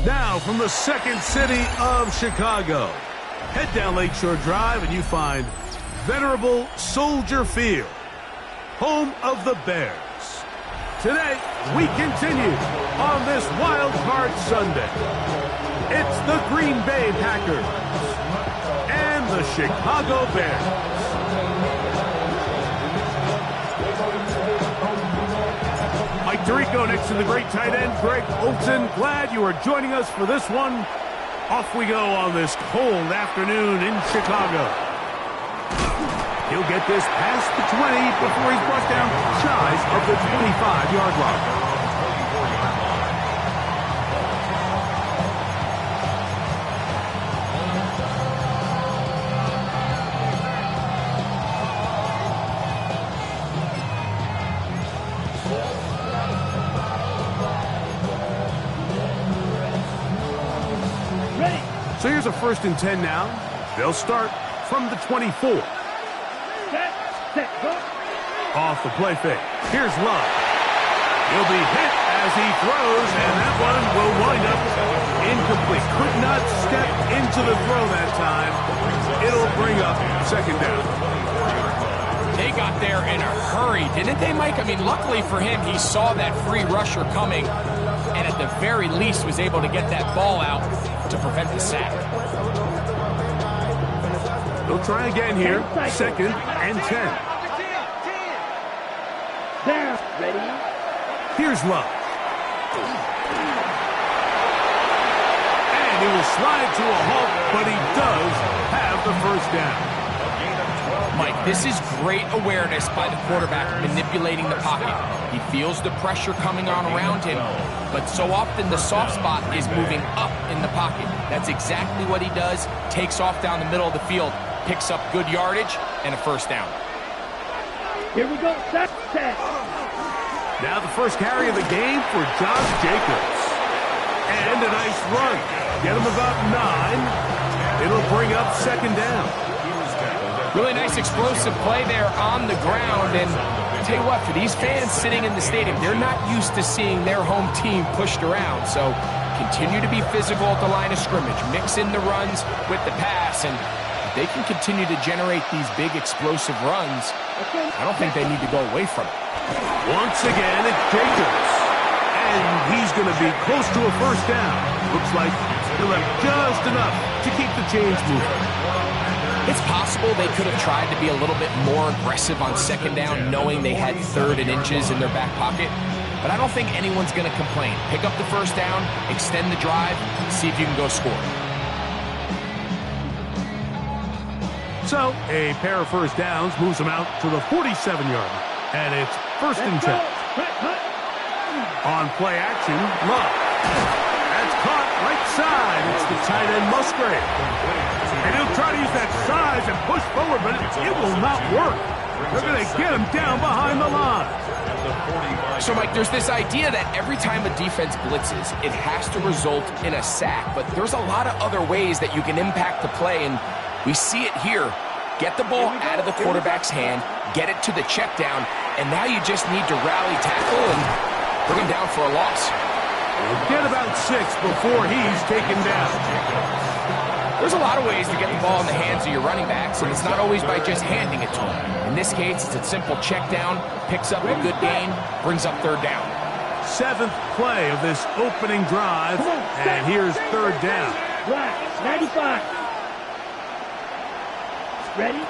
Now from the second city of Chicago, head down Lakeshore Drive and you find venerable Soldier Field, home of the Bears. Today, we continue on this Wild Card Sunday. It's the Green Bay Packers and the Chicago Bears. Mike Tirico next to the great tight end, Greg Olsen. Glad you are joining us for this one. Off we go on this cold afternoon in Chicago. He'll get this past the 20 before he's brought down shy of the 25-yard line. So here's a 1st and 10 now. They'll start from the 24. Off the play fake. Here's Love. He'll be hit as he throws, and that one will wind up incomplete. Could not step into the throw that time. It'll bring up 2nd down. They got there in a hurry, didn't they, Mike? I mean, luckily for him, he saw that free rusher coming, and at the very least was able to get that ball out to prevent the sack. They'll try again here. 2nd and 10. There, ready? Here's Love. And he will slide to a halt, but he does have the 1st down. Mike, this is great awareness by the quarterback manipulating the pocket. He feels the pressure coming on around him, but so often the soft spot is moving up in the pocket. That's exactly what he does. Takes off down the middle of the field, picks up good yardage, and a 1st down. Here we go, set. Now the first carry of the game for Josh Jacobs. And a nice run. Get him about 9. It'll bring up 2nd down. Really nice explosive play there on the ground. And I'll tell you what, for these fans sitting in the stadium, they're not used to seeing their home team pushed around. So continue to be physical at the line of scrimmage. Mix in the runs with the pass. And if they can continue to generate these big explosive runs, I don't think they need to go away from it. Once again, it's Jacobs. And he's going to be close to a 1st down. Looks like he'll have just enough to keep the chains moving. It's possible they could have tried to be a little bit more aggressive on 2nd down, knowing they had 3rd and inches in their back pocket. But I don't think anyone's going to complain. Pick up the 1st down, extend the drive, see if you can go score. So, a pair of 1st downs moves them out to the 47-yard line. And it's 1st and 10. On play action, Love. That's caught right side. It's the tight end Musgrave. And he'll try to use that size and push forward, but it will not work. They're going to get him down behind the line. So, Mike, there's this idea that every time a defense blitzes, it has to result in a sack. But there's a lot of other ways that you can impact the play, and we see it here. Get the ball out of the quarterback's hand, get it to the check down, and now you just need to rally tackle and bring him down for a loss. Get about 6 before he's taken down. There's a lot of ways to get the ball in the hands of your running backs, and it's not always by just handing it to him. In this case, it's a simple check down, picks up a good gain, brings up 3rd down. 7th play of this opening drive, and here's 3rd down. 95. Ready?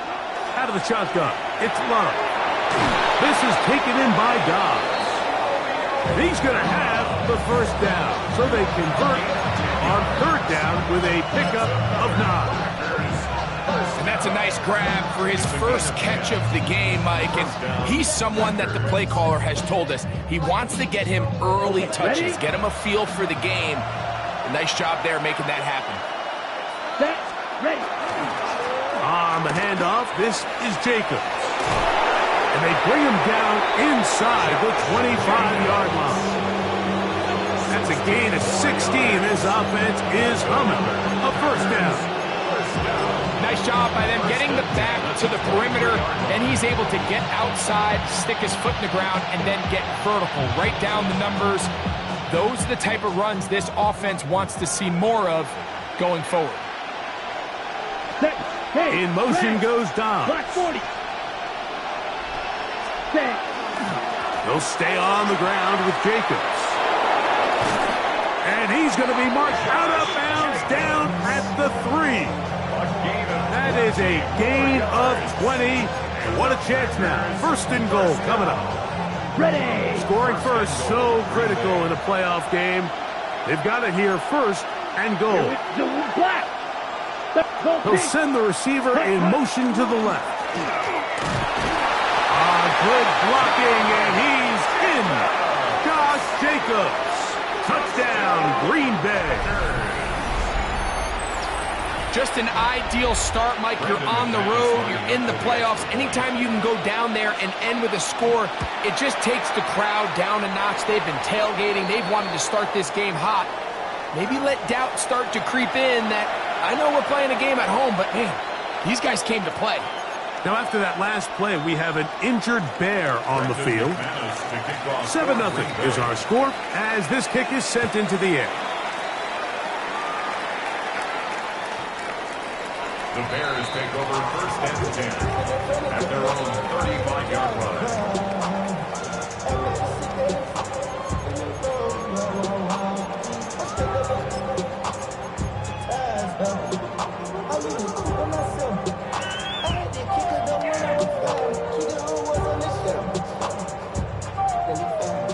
Out of the shotgun, it's Love. This is taken in by Dobbs. And he's going to have the 1st down. So they convert on 3rd down with a pickup of 9. And that's a nice grab for his first catch of the game, Mike. And he's someone that the play caller has told us he wants to get him early touches, get him a feel for the game. A nice job there making that happen. Set, ready. On the handoff, this is Jacobs. And they bring him down inside the 25-yard line. That's That's a gain of 16. This offense is humming. A first down. Nice job by them getting the back to the perimeter. Then he's able to get outside, stick his foot in the ground, and then get vertical. Right down the numbers. Those are the type of runs this offense wants to see more of going forward. In motion goes Dom. Black 40. Set. He'll stay on the ground with Jacobs. And he's going to be marched out of bounds down at the 3. That is a gain of 20. What a chance now. First and goal coming up. Ready. Scoring first, so critical in a playoff game. They've got it here first and goal. Black. He'll send the receiver in motion to the left. Good blocking, and he's in. Josh Jacobs. Touchdown, Green Bay. Just an ideal start, Mike. You're on the road. You're in the playoffs. Anytime you can go down there and end with a score, it just takes the crowd down a notch. They've been tailgating. They've wanted to start this game hot. Maybe let doubt start to creep in that, I know we're playing a game at home, but man, these guys came to play. Now, after that last play, we have an injured Bear on the field. 7-0 is our score as this kick is sent into the air. The Bears take over first and 10 at their own 35-yard line.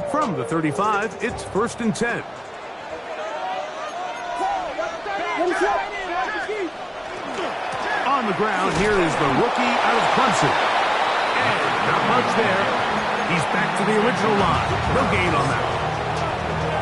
From the 35, it's first and 10. On the ground, here is the rookie out of Clemson. And not much there. He's back to the original line. No gain on that.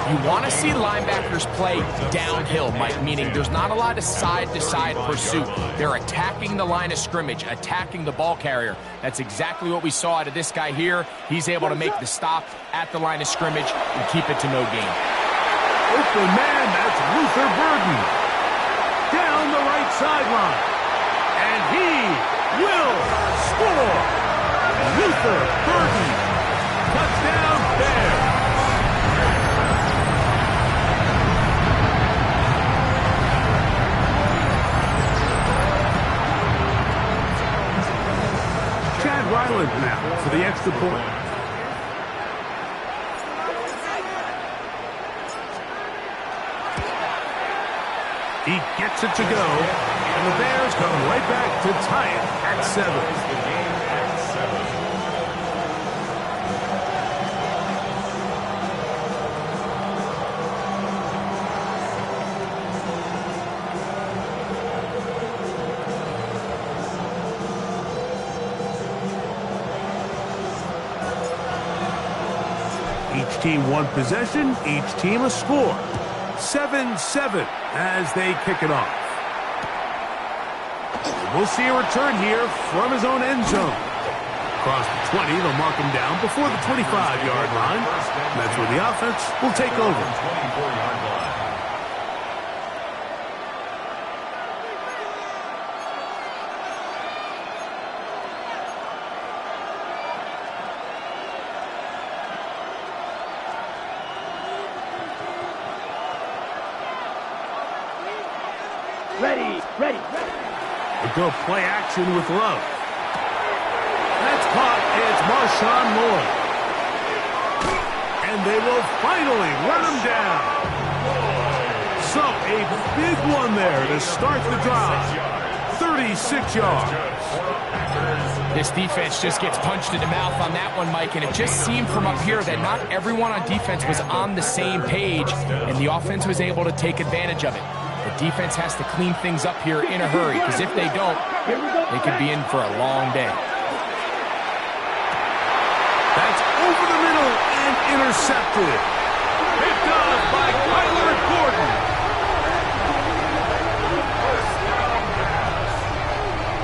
You want to see linebackers play downhill, Mike, meaning there's not a lot of side-to-side pursuit. They're attacking the line of scrimmage, attacking the ball carrier. That's exactly what we saw out of this guy here. He's able to make the stop at the line of scrimmage and keep it to no gain. Open man, that's Luther Burden. Down the right sideline. And he will score. Luther Burden. Touchdown, Bears. Ryland now for the extra point. He gets it to go, and the Bears come right back to tie it at 7. Each team one possession, each team a score. 7-7 as they kick it off. We'll see a return here from his own end zone. Across the 20, they'll mark him down before the 25-yard line. That's where the offense will take over. 24-yard line. Ready. We'll go play action with Love. That's caught, and it's Marshawn Lloyd. And they will finally run him down. So, a big one there to start the drive. 36 yards. This defense just gets punched in the mouth on that one, Mike, and it just seemed from up here that not everyone on defense was on the same page, and the offense was able to take advantage of it. The defense has to clean things up here in a hurry, because if they don't, they could be in for a long day. That's over the middle and intercepted. Picked up by Kyler Gordon.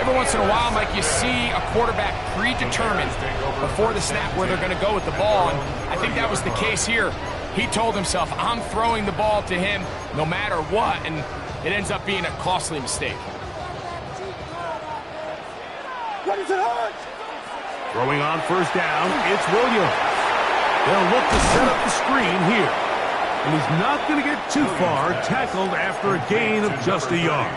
Every once in a while, Mike, you see a quarterback predetermined before the snap where they're going to go with the ball, and I think that was the case here. He told himself, I'm throwing the ball to him no matter what, and it ends up being a costly mistake. Throwing on first down, it's Williams. They'll look to set up the screen here. And he's not going to get too far, tackled after a gain of just a yard.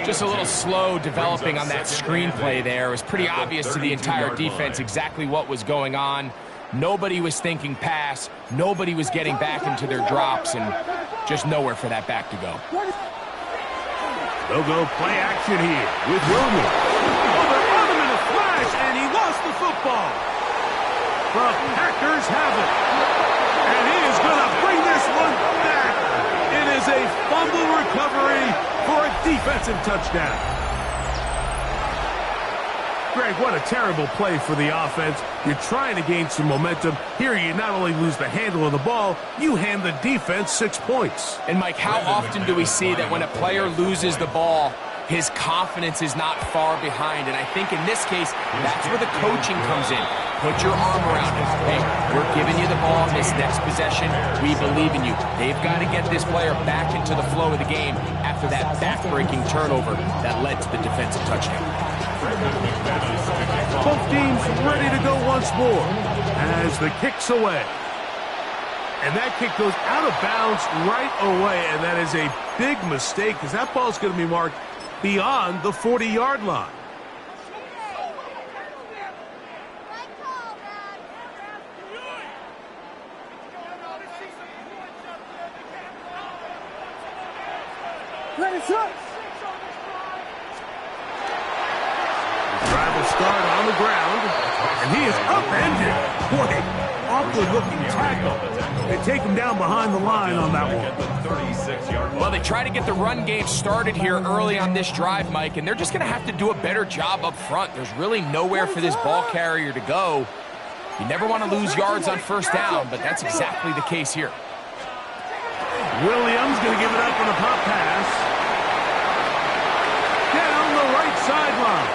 Just a little slow developing on that screenplay there. It was pretty obvious to the entire defense exactly what was going on. Nobody was thinking pass. Nobody was getting back into their drops, and just nowhere for that back to go. They'll go play action here with Williams. Oh, they're on him in a flash, and he lost the football. The Packers have it. And he is going to bring this one back. It is a fumble recovery for a defensive touchdown. Greg, what a terrible play for the offense. You're trying to gain some momentum. Here you not only lose the handle of the ball, you hand the defense 6 points. And Mike, how often do we see that when a player loses the ball, his confidence is not far behind? And I think in this case, that's where the coaching comes in. Put your arm around him. Hey, we're giving you the ball this next possession. We believe in you. They've got to get this player back into the flow of the game after that back-breaking turnover that led to the defensive touchdown. Both teams ready to go once more as the kick's away. And that kick goes out of bounds right away, and that is a big mistake because that ball's going to be marked beyond the 40-yard line. Drive will start on the ground, and he is upended. Boy, awkward looking tackle. They take him down behind the line on that one. Well, they try to get the run game started here early on this drive, Mike, and they're just going to have to do a better job up front. There's really nowhere for this ball carrier to go. You never want to lose yards on first down, but that's exactly the case here. Williams going to give it up on the pop pass. Down the right sideline.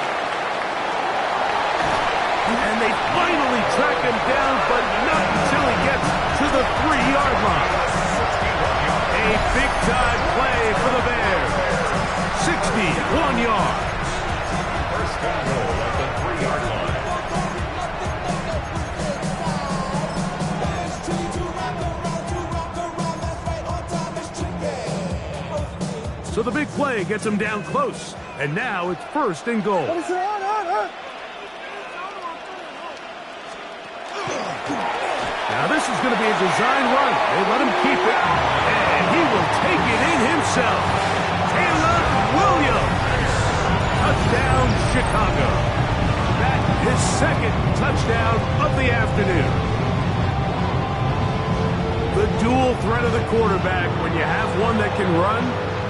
And they finally track him down, but not until he gets to the 3-yard line. A big-time play for the Bears. 61 yards. First and goal at the 3-yard line. So the big play gets him down close. And now it's first and goal. Now this is going to be a design run. They let him keep it, and he will take it in himself. Taylor Williams. Touchdown, Chicago. That is second touchdown of the afternoon. The dual threat of the quarterback. When you have one that can run,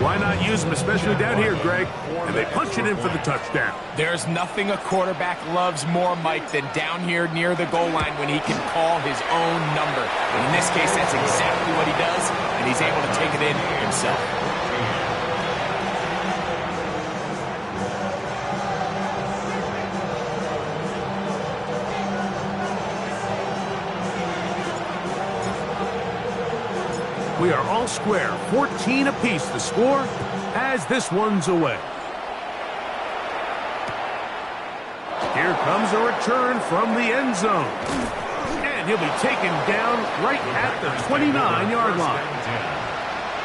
why not use him, especially down here, Greg? And they punch it in for the touchdown. There's nothing a quarterback loves more, Mike, than down here near the goal line when he can call his own number. And in this case, that's exactly what he does, and he's able to take it in himself. We are all square, 14 apiece the score as this one's away. Here comes a return from the end zone. And he'll be taken down right at the 29-yard line.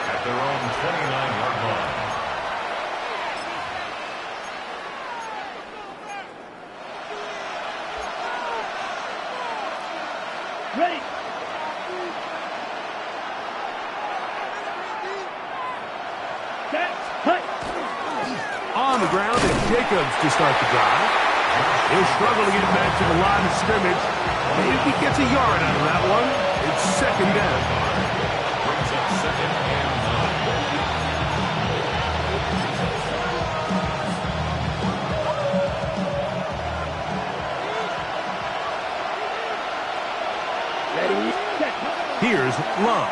At their own 29-yard line. Ready. On the ground is Jacobs to start the drive. He'll struggle to get back to the line of scrimmage. Maybe he gets a yard out of that one. It's second down. Brings up second and 9. Ready, set. Here's Love.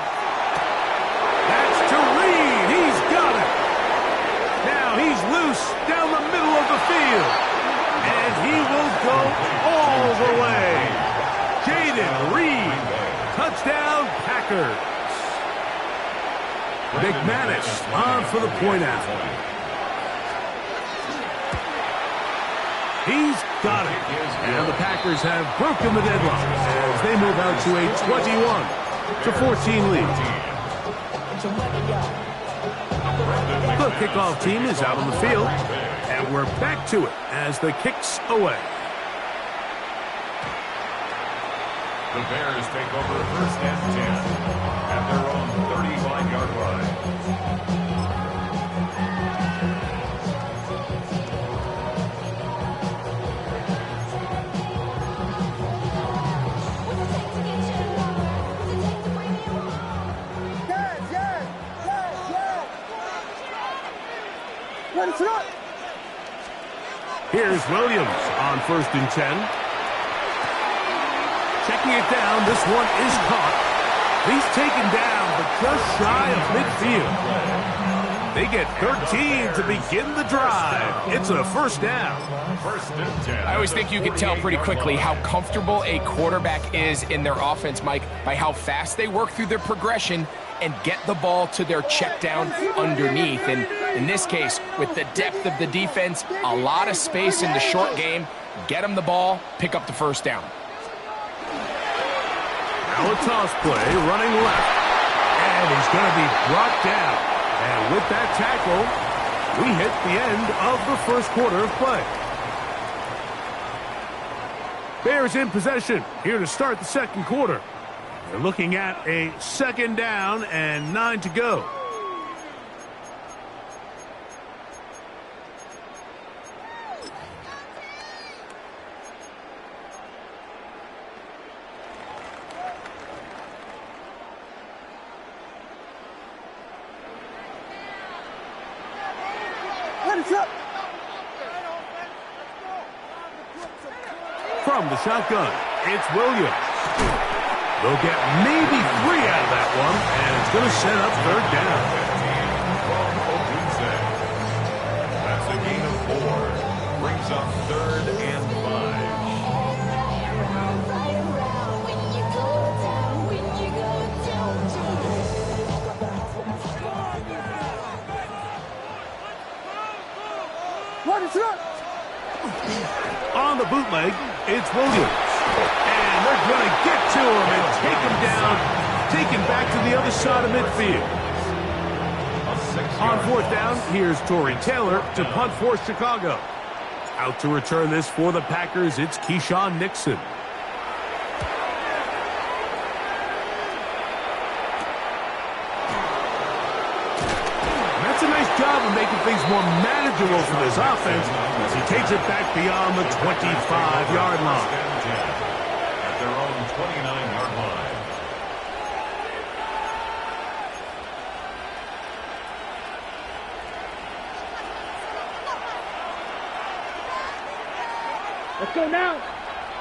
That's to Reed. He's got it. Now he's loose down the middle of the field. And he will go all the way. Jaden Reed, touchdown. Touchdown, Packers. McManus on for the point after. He's got it. And the Packers have broken the deadlock as they move out to a 21-14 lead. The kickoff team is out on the field, and we're back to it as the kick's away. The Bears take over first and 10 at their own 35-yard line. Here's Williams on first and 10. Checking it down, this one is caught. He's taken down, but just shy of midfield. They get 13 to begin the drive. It's a first down. First and 10. I always think you can tell pretty quickly how comfortable a quarterback is in their offense, Mike, by how fast they work through their progression and get the ball to their check down underneath. And in this case, with the depth of the defense, a lot of space in the short game, get them the ball, pick up the first down. Now a toss play, running left, and he's going to be brought down. And with that tackle, we hit the end of the first quarter of play. Bears in possession here to start the second quarter. They're looking at a second down and 9 to go. From the shotgun, it's Williams. They'll get maybe 3 out of that one, and it's going to set up third down. That's a gain of 4. Brings up third and 5. On the bootleg, it's Williams. And they're going to get to him and take him down, taken back to the other side of midfield. On fourth down, here's Tory Taylor to punt for Chicago. Out to return this for the Packers, it's Keyshawn Nixon. That's a nice job of making things more manageable for this offense as he takes it back beyond the 25-yard line. At their own 29-yard line. Let's go now.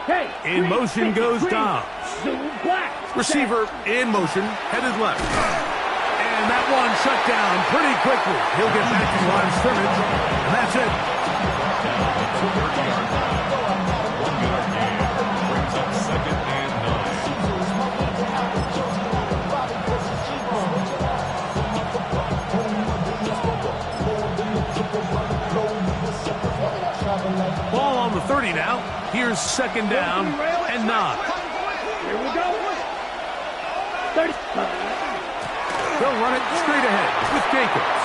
Hey. In motion goes Dobbs. Black. Receiver in motion, headed left. And that one shut down pretty quickly. He'll get back to the line of scrimmage, and that's it. Brings up second and 9. Ball on the 30 now. Here's second down and 9. Here we go. 30. They'll run it straight ahead with Jacobs.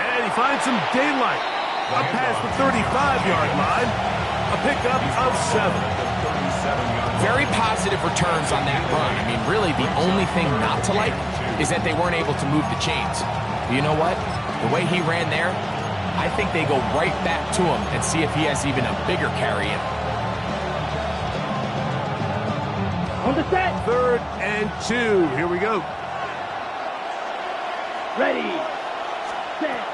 And he finds some daylight. A pass the 35-yard line. A pickup of 7. Very positive returns on that run. I mean, really, the only thing not to like is that they weren't able to move the chains. But you know what? The way he ran there, I think they go right back to him and see if he has even a bigger carry in. On the set. Third and 2. Here we go. Ready. Set.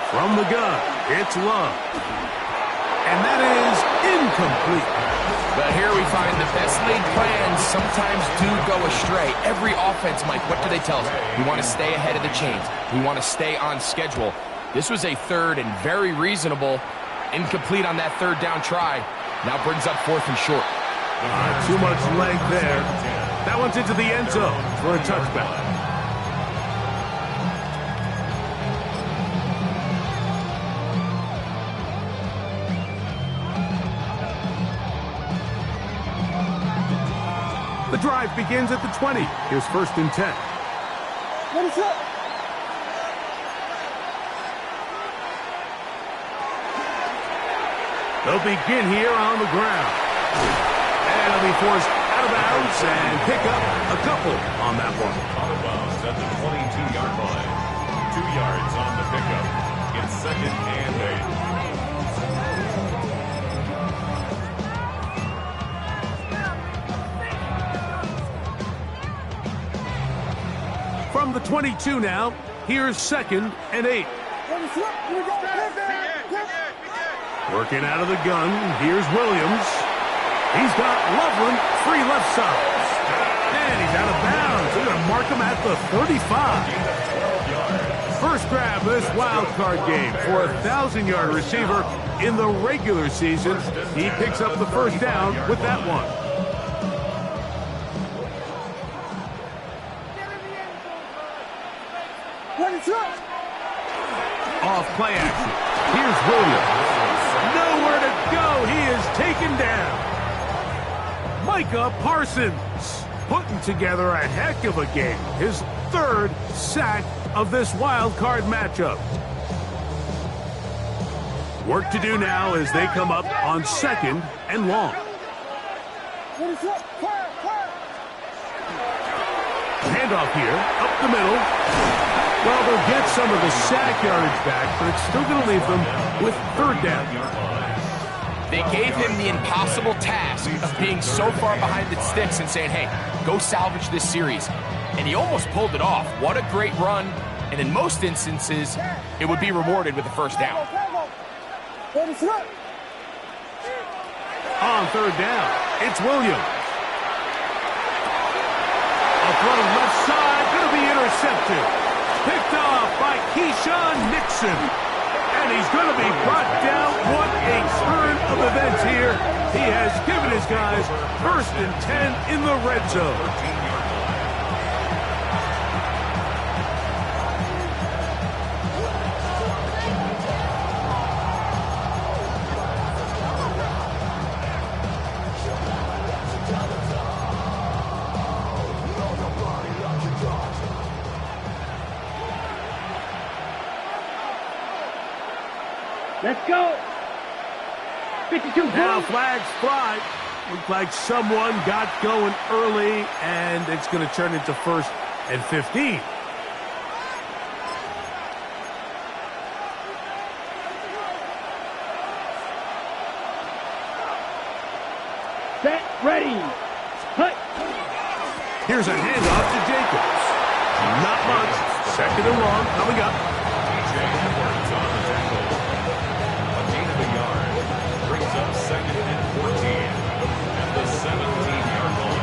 From the gun, it's Love. And that is incomplete. But here we find the best laid plans sometimes do go astray. Every offense, Mike, what do they tell us? We want to stay ahead of the chains. We want to stay on schedule. This was a third and very reasonable. Incomplete on that 3rd down try. Now brings up 4th and short. Too much leg there. That one's into the end zone for a touchback. The drive begins at the 20. Here's 1st and 10. What is up? They'll begin here on the ground. And they'll be forced out of bounds and pick up a couple on that one. Out of bounds at the 22-yard line. 2 yards on the pickup. It's 2nd and 8. From the 22 now, here's 2nd and 8. Working out of the gun, here's Williams. He's got Loveland free left side. And he's out of bounds. They're going to mark him at the 35. First grab of this wild card game for a 1,000-yard receiver in the regular season. He picks up the first down with that one. Off play action. Here's Williams. Nowhere to go. He is taken down. Micah Parsons putting together a heck of a game. His 3rd sack of this wild card matchup. Work to do now as they come up on 2nd and long. Handoff here, up the middle. Well, they'll get some of the sack yardage back, but it's still going to leave them with 3rd down. They gave him the impossible task of being so far behind the sticks and saying, hey, go salvage this series. And he almost pulled it off. What a great run. And in most instances, it would be rewarded with a first down. On 3rd down, it's Williams. A throw left side, going to be intercepted. Picked off by Keyshawn Nixon. And he's going to be brought down. What a turn of events here. He has given his guys 1st and 10 in the red zone. Let's go. 52 Now flags fly. Looks like someone got going early, and it's going to turn into 1st and 15. Set, ready. Hut. Here's a handoff to Jacobs. Not much. 2nd and long coming up. TJ Edwards on the tackle. A gain of a yard. Brings up 2nd and 14 at the 17-yard line.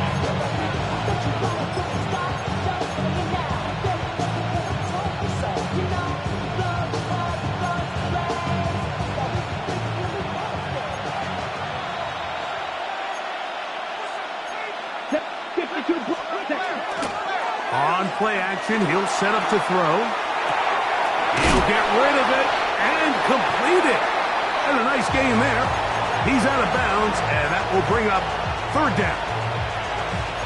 On play action, he'll set up to throw. He'll get rid of it and complete it. And a nice game there. He's out of bounds, and that will bring up 3rd down.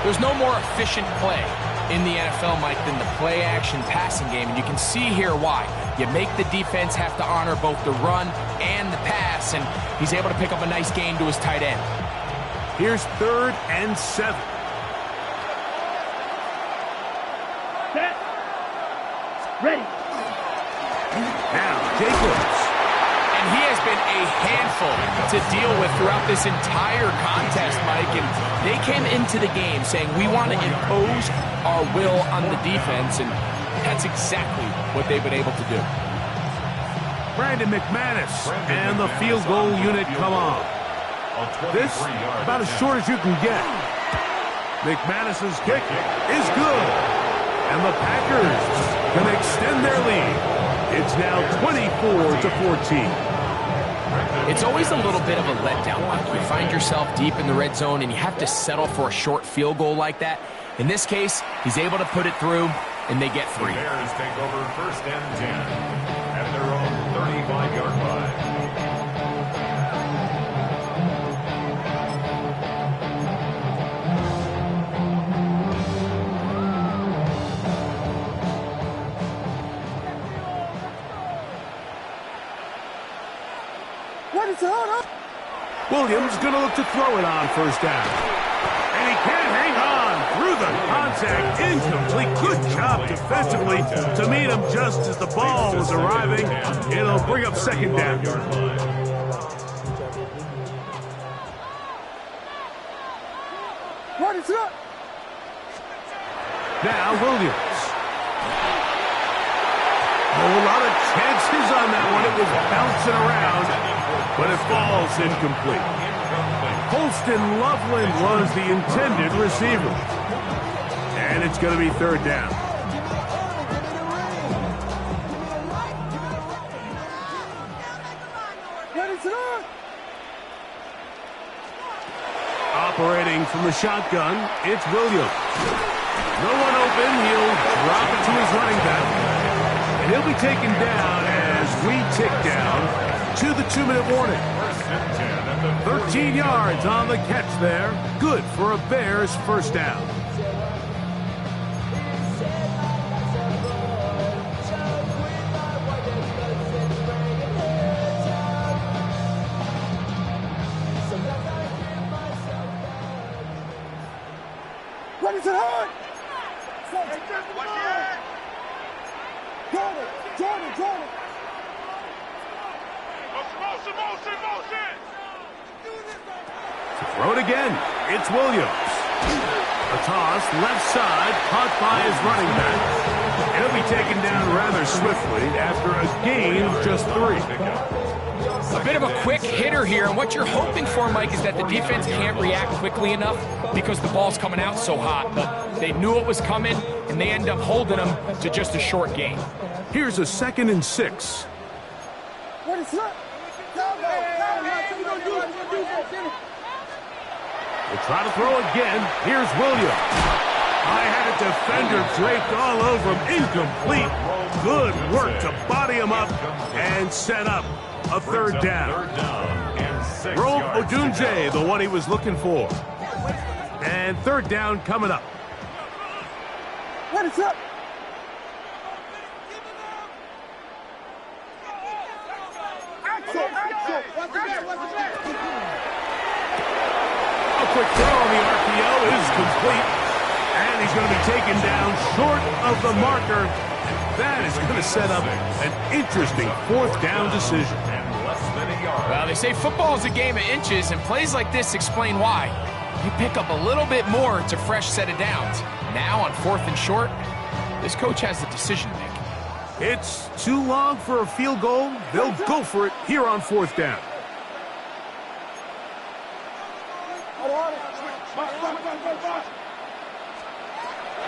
There's no more efficient play in the NFL, Mike, than the play-action passing game, and you can see here why. You make the defense have to honor both the run and the pass, and he's able to pick up a nice gain to his tight end. Here's 3rd and 7. Set. Ready. Now, Jacobs. And he has been a handful to deal with throughout this entire contest, Mike. And they came into the game saying, we want to impose our will on the defense. And that's exactly what they've been able to do. Brandon McManus and the field goal unit come on. This, about as short as you can get. McManus's kick is good. And the Packers can extend their lead. It's now 24-14. It's always a little bit of a letdown, Mike. You find yourself deep in the red zone and you have to settle for a short field goal like that. In this case, he's able to put it through, and they get 3. The Bears take over first and 10 at their own 35-yard line. Williams going to look to throw it on first down. And he can't hang on through the contact. Incomplete. Good job defensively to meet him just as the ball was arriving. It'll bring up second down. What is up? Now Williams. A lot of chances on that one. It was bouncing around, but it falls incomplete. Holston Loveland was the intended receiver. And it's going to be third down. Operating from the shotgun, it's Williams. No one open. He'll drop it to his running back. And he'll be taken down as we tick down to the 2-minute warning. 13 yards on the catch there. Good for a Bears first down. What is it hard? Jordan. Throw it again. It's Williams. A toss, left side, caught by his running back. And he'll be taken down rather swiftly after a gain of just 3. A bit of a quick hitter here, and what you're hoping for, Mike, is that the defense can't react quickly enough because the ball's coming out so hot. But they knew it was coming, and they end up holding them to just a short gain. Here's a 2nd and 6. What is up? We'll try to throw again. Here's Williams. I had a defender draped all over him. Incomplete. Good work to body him up and set up a third down. Rome Odunze, the one he was looking for. And third down coming up. What is up? A quick throw on the RPO is complete. And he's going to be taken down short of the marker. That is going to set up an interesting fourth down decision. Well, they say football is a game of inches, and plays like this explain why. You pick up a little bit more, it's a fresh set of downs. Now on 4th and short, this coach has a decision to make. It's too long for a field goal. They'll go for it here on 4th down.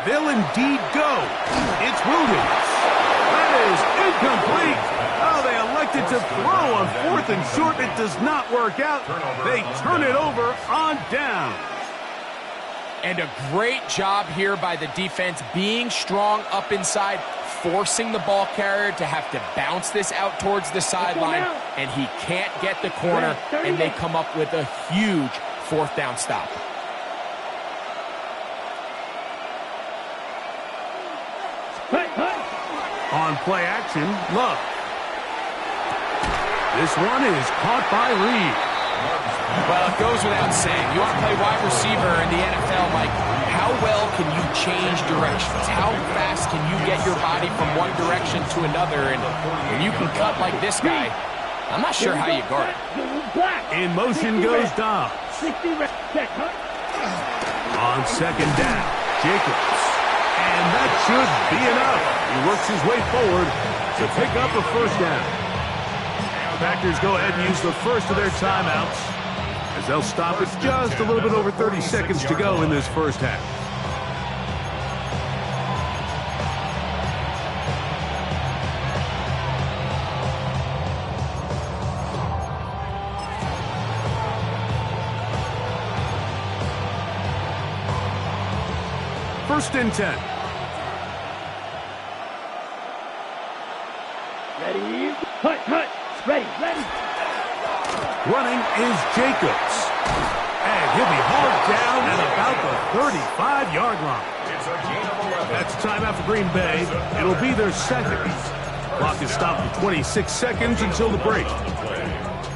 They'll indeed go. It's Williams. That is incomplete. Oh, they elected to throw on 4th and short. It does not work out. They turn it over on down. And a great job here by the defense, being strong up inside, forcing the ball carrier to have to bounce this out towards the sideline, and he can't get the corner, and they come up with a huge 4th down stop. On play action, Love. This one is caught by Reed. Well, it goes without saying. You want to play wide receiver in the NFL, Mike, how well can you change directions? How fast can you get your body from one direction to another? And when you can cut like this guy, I'm not sure how you guard it. In motion goes Dobbs. On second down, Jacobs. And that should be enough. He works his way forward to pick up a first down. The Packers go ahead and use the first of their timeouts as they'll stop it just a little bit over 30 seconds to go in this first half. 1st and 10. Ready? Hut, hut. Ready, ready. Running is Jacobs. And he'll be hauled down at about the 35-yard line. It's a gain of 11. That's a timeout for Green Bay. It'll be their second. Clock is stopped for 26 seconds until the break.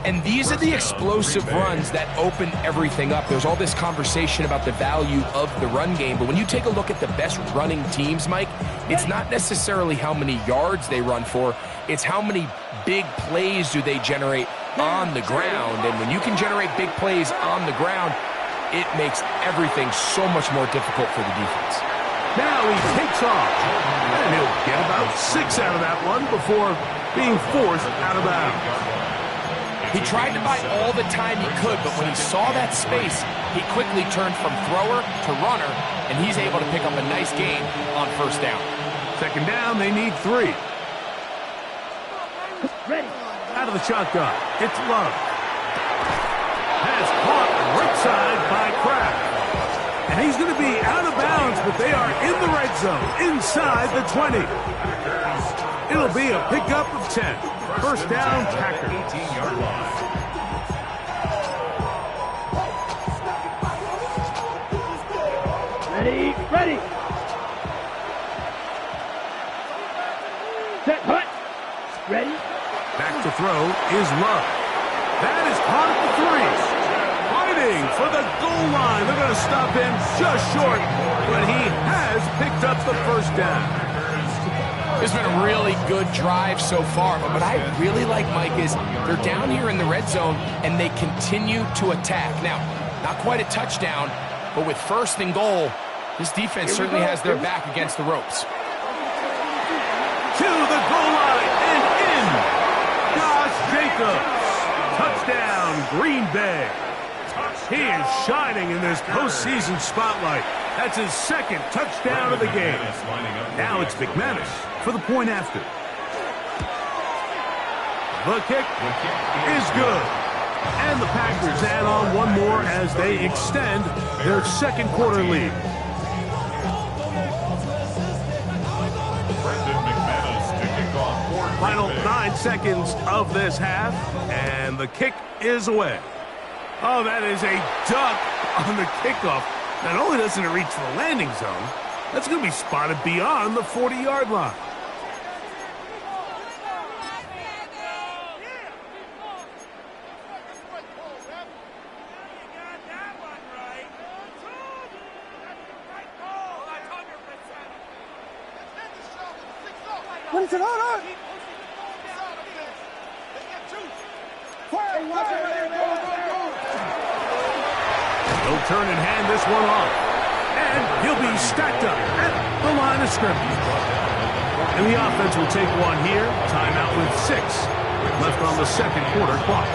And these are the explosive runs that open everything up. There's all this conversation about the value of the run game, but when you take a look at the best running teams, Mike, it's not necessarily how many yards they run for, it's how many big plays do they generate on the ground. And when you can generate big plays on the ground, it makes everything so much more difficult for the defense. Now he takes off, and he'll get about 6 out of that one before being forced out of bounds. He tried to buy all the time he could, but when he saw that space, he quickly turned from thrower to runner, and he's able to pick up a nice gain on 1st down. 2nd down, they need 3. Ready. Out of the shotgun, it's Love. Has caught right side by Kraft. And he's going to be out of bounds, but they are in the red zone, inside the 20. It'll be a pickup of 10. 1st down, Packers. 18-yard line. Ready, ready. Set, hut. Ready. Back to throw is Love. That is caught at the 3. Fighting for the goal line. They're going to stop him just short, but he has picked up the 1st down. It's been a really good drive so far, but what I really like, Mike, is they're down here in the red zone, and they continue to attack. Now, not quite a touchdown, but with 1st and goal, this defense certainly has their back against the ropes. To the goal line and in. Josh Jacobs. Touchdown, Green Bay. He is shining in this postseason spotlight. That's his 2nd touchdown of the game. Now it's McManus for the point after. The kick is good. And the Packers add on one more as they extend their 2nd quarter lead. Brendan McManus to kick off for Green Final Bay. 9 seconds of this half, and the kick is away. Oh, that is a duck on the kickoff. Not only doesn't it reach the landing zone, that's going to be spotted beyond the 40-yard line. What is it on? He'll turn and hand this one off. And he'll be stacked up at the line of scrimmage. And the offense will take one here. Timeout with 6 left on the 2nd quarter clock.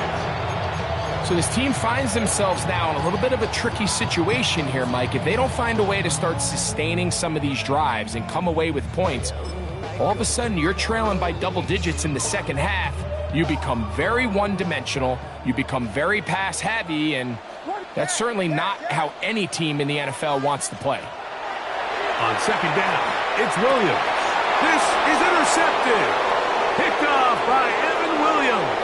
So this team finds themselves now in a little bit of a tricky situation here, Mike. If they don't find a way to start sustaining some of these drives and come away with points, all of a sudden you're trailing by double digits in the 2nd half. You become very one-dimensional, you become very pass-heavy, and that's certainly not how any team in the NFL wants to play. On 2nd down, it's Williams. This is intercepted. Picked off by Evan Williams.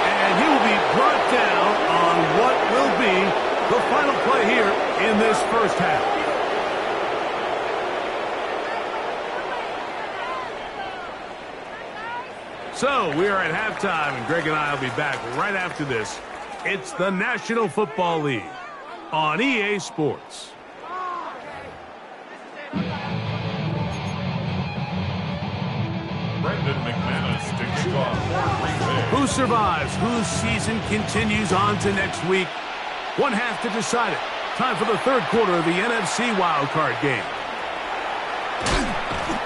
And he will be brought down on what will be the final play here in this 1st half. So we are at halftime, and Greg and I will be back right after this. It's the National Football League on EA Sports. Brendan McManus to kick off for Green Bay. Who survives? Whose season continues on to next week? One half to decide it. Time for the 3rd quarter of the NFC wildcard game.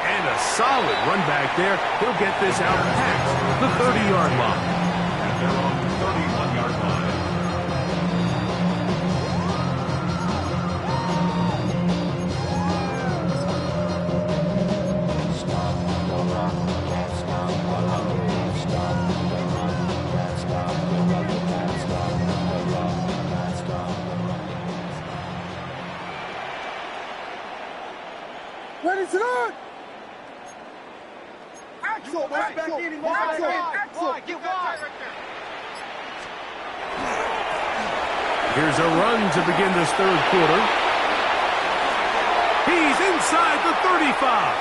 And a solid run back there. He'll get this out past the 30-yard line. And they're on the 31-yard line. Ready, sit on! Axel, back in, Axel, get wide. Here's a run to begin this third quarter. He's inside the 35.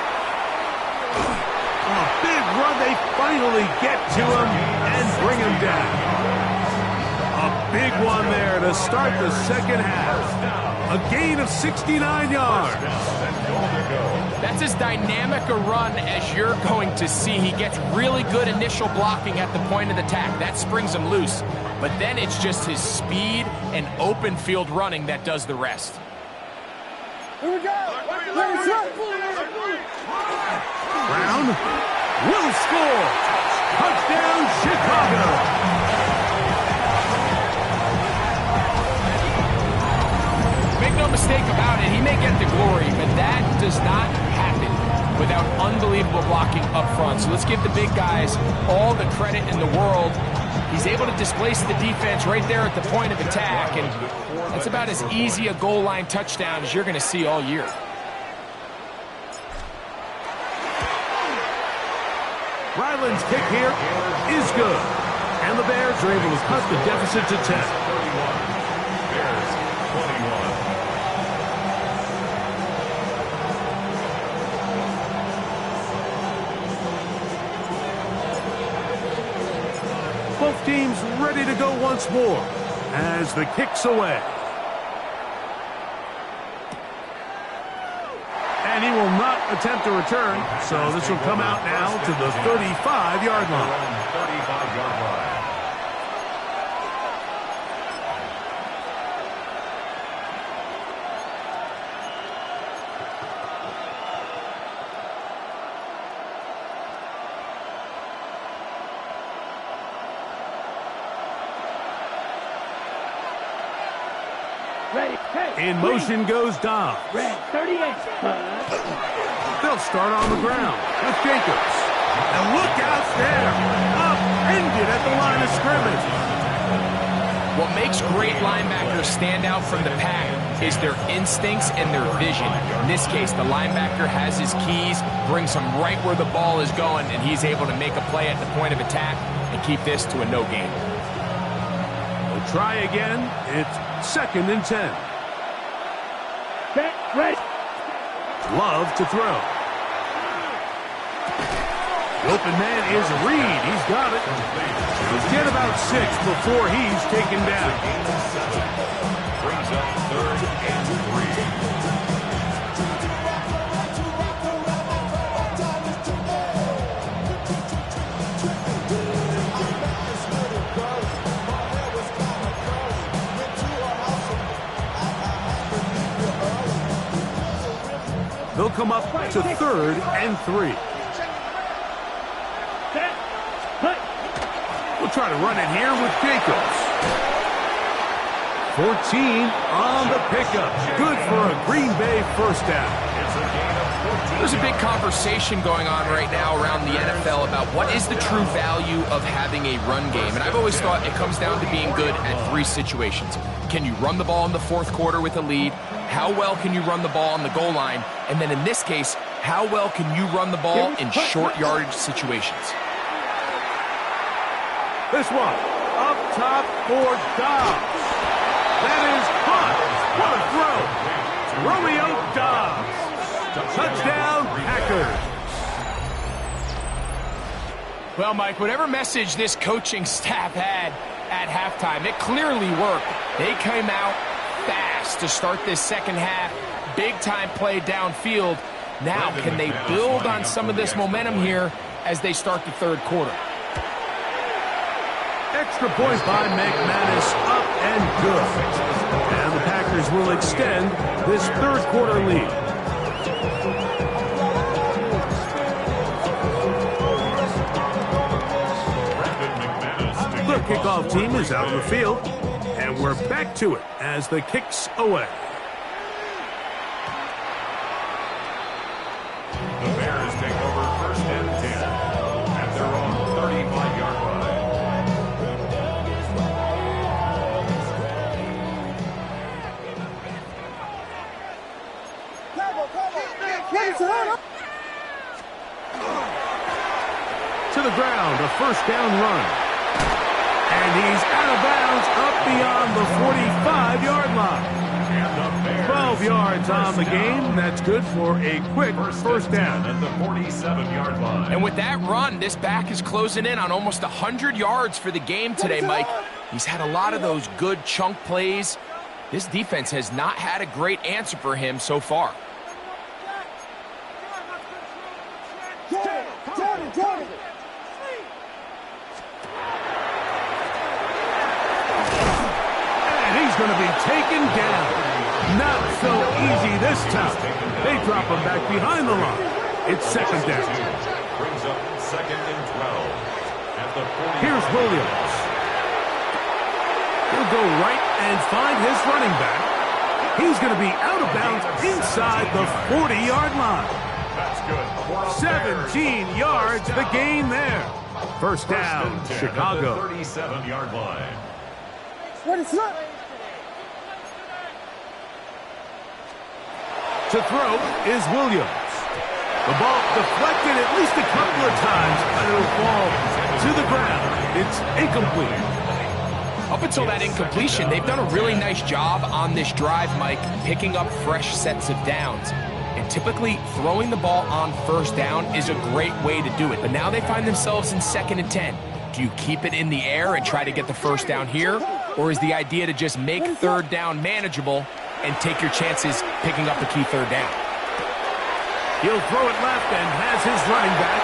A big run. They finally get to him and bring him down. A big one there to start the second half. A gain of 69 yards. That's as dynamic a run as you're going to see. He gets really good initial blocking at the point of attack. That springs him loose. But then it's just his speed and open field running that does the rest. Here we go. Brown will score. Touchdown, Chicago. Make no mistake about it, he may get the glory, but that does not happen without unbelievable blocking up front. So let's give the big guys all the credit in the world. He's able to displace the defense right there at the point of attack, and that's about as easy a goal line touchdown as you're going to see all year. Ryland's kick here is good, and the Bears are able to cut the deficit to 10. 31. Bears 21. Both teams ready to go once more as the kick's away. And he will not attempt to return, so this will come out now to the 35-yard line. 35-yard line. Ready, hey, In motion goes Dobbs. Red, 38. They'll start on the ground with Jacobs. And look out there. Upended at the line of scrimmage. What makes great linebackers stand out from the pack is their instincts and their vision. In this case, the linebacker has his keys, brings him right where the ball is going, and he's able to make a play at the point of attack and keep this to a no gain. We'll try again. It's 2nd and 10. Set, ready. Love to throw. The open man is Reed. He's got it. He'll get about 6 before he's taken down. Brings up 3rd and 3. They'll come up to 3rd and 3. Set, cut. We'll try to run it here with Jacobs. 14 on the pickup. Good for a Green Bay first down. It's a gain of 14. There's a big conversation going on right now around the NFL about what is the true value of having a run game. And I've always thought it comes down to being good at 3 situations. Can you run the ball in the 4th quarter with a lead? How well can you run the ball on the goal line? And then in this case, how well can you run the ball in short yardage situations? This one, up top for Dobbs. That is caught. What a throw. Romeo Dobbs. Touchdown, Packers. Well, Mike, whatever message this coaching staff had at halftime, it clearly worked. They came out fast to start this second half. Big time play downfield. Now, can they build on some of this momentum here as they start the 3rd quarter? Extra point by McManus, up and good. And the Packers will extend this 3rd quarter lead. The kickoff team is out on the field, and we're back to it as the kick's away. The Bears take over 1st and 10 at their own 35-yard line. Ready, sit on. the ground, a first down run. And he's out of bounds up beyond the 45-yard line. 12 yards on the game. That's good for a quick first down. At the 47-yard line. And with that run, this back is closing in on almost 100 yards for the game today, Mike. He's had a lot of those good chunk plays. This defense has not had a great answer for him so far. Jordan. And he's going to be taken down. Not so easy this time. They drop him back behind the line. It's second down. Brings up second and 12. At the 40. Here's Williams. He'll go right and find his running back. He's going to be out of bounds inside the 40-yard line. That's good. 17 yards, the gain there. First down, Chicago. 37-yard line. What is up? To throw is Williams. The ball deflected at least a couple of times, but it'll fall to the ground. It's incomplete. Up until that incompletion, they've done a really nice job on this drive, Mike, picking up fresh sets of downs. And typically, throwing the ball on first down is a great way to do it. But now they find themselves in 2nd and 10. Do you keep it in the air and try to get the first down here? Or is the idea to just make third down manageable and take your chances picking up the key third down? He'll throw it left and has his running back.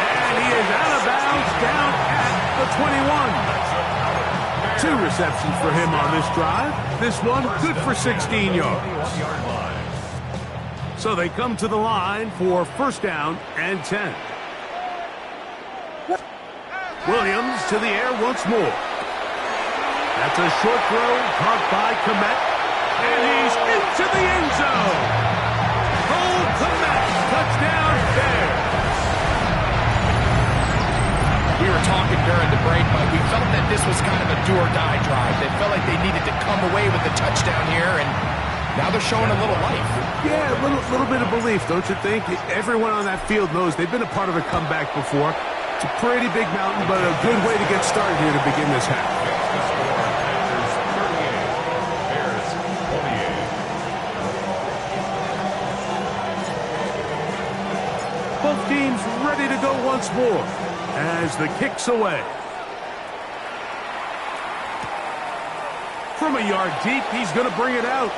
And he is out of bounds down at the 21. 2 receptions for him on this drive. This one good for 16 yards. So they come to the line for first down and 10. Williams to the air once more. That's a short throw caught by Kmet. And he's into the end zone. Cole Kmet, touchdown Bears. We were talking during the break, but we felt that this was kind of a do-or-die drive. They felt like they needed to come away with the touchdown here, and now they're showing a little life. Yeah, a little bit of belief, don't you think? Everyone on that field knows they've been a part of a comeback before. It's a pretty big mountain, but a good way to get started here to begin this half. Both teams ready to go once more as the kick's away. From a yard deep, he's going to bring it out.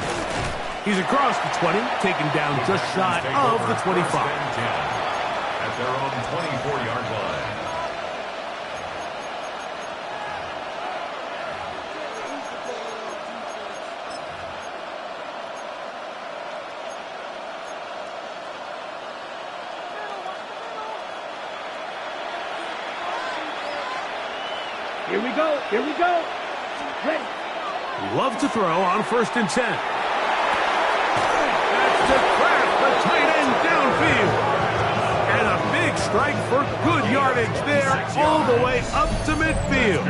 He's across the 20, taken down just shy of the 25. At their own 24-yard line. Here we go. Ready. Love to throw on 1st and 10. That's to Kraft, the tight end downfield. And a big strike for good yardage there all the way up to midfield.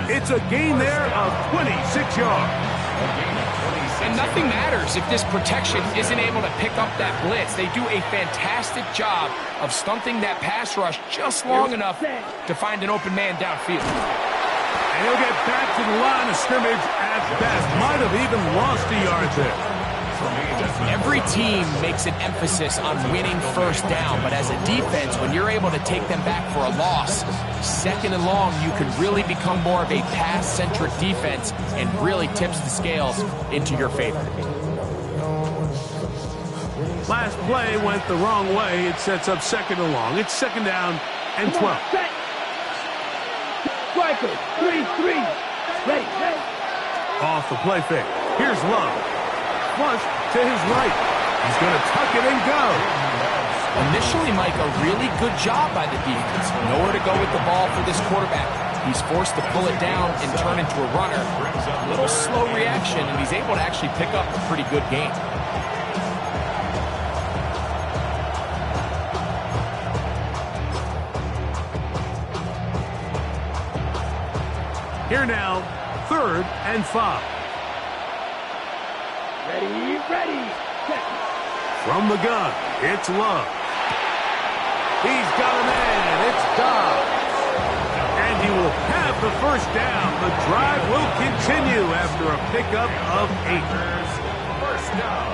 It's a gain there of 26 yards. And nothing matters if this protection isn't able to pick up that blitz. They do a fantastic job of stunting that pass rush just long enough to find an open man downfield. And he'll get back to the line of scrimmage at best. Might have even lost a yard there. Every team makes an emphasis on winning first down, but as a defense, when you're able to take them back for a loss, 2nd and long, you can really become more of a pass-centric defense and really tips the scales into your favor. Last play went the wrong way. It sets up 2nd and long. It's 2nd down and 12. Striker, 3-3. Ready. Off the play fake. Here's Love. Flush to his right. He's going to tuck it and go. Initially, Mike, a really good job by the defense. Nowhere to go with the ball for this quarterback. He's forced to pull it down and turn into a runner. A little slow reaction, and he's able to actually pick up a pretty good gain. Here now, 3rd and 5. Ready. From the gun, it's Love. He's got a man. Dobbs. And he will have the first down. The drive will continue after a pickup of 8. First down.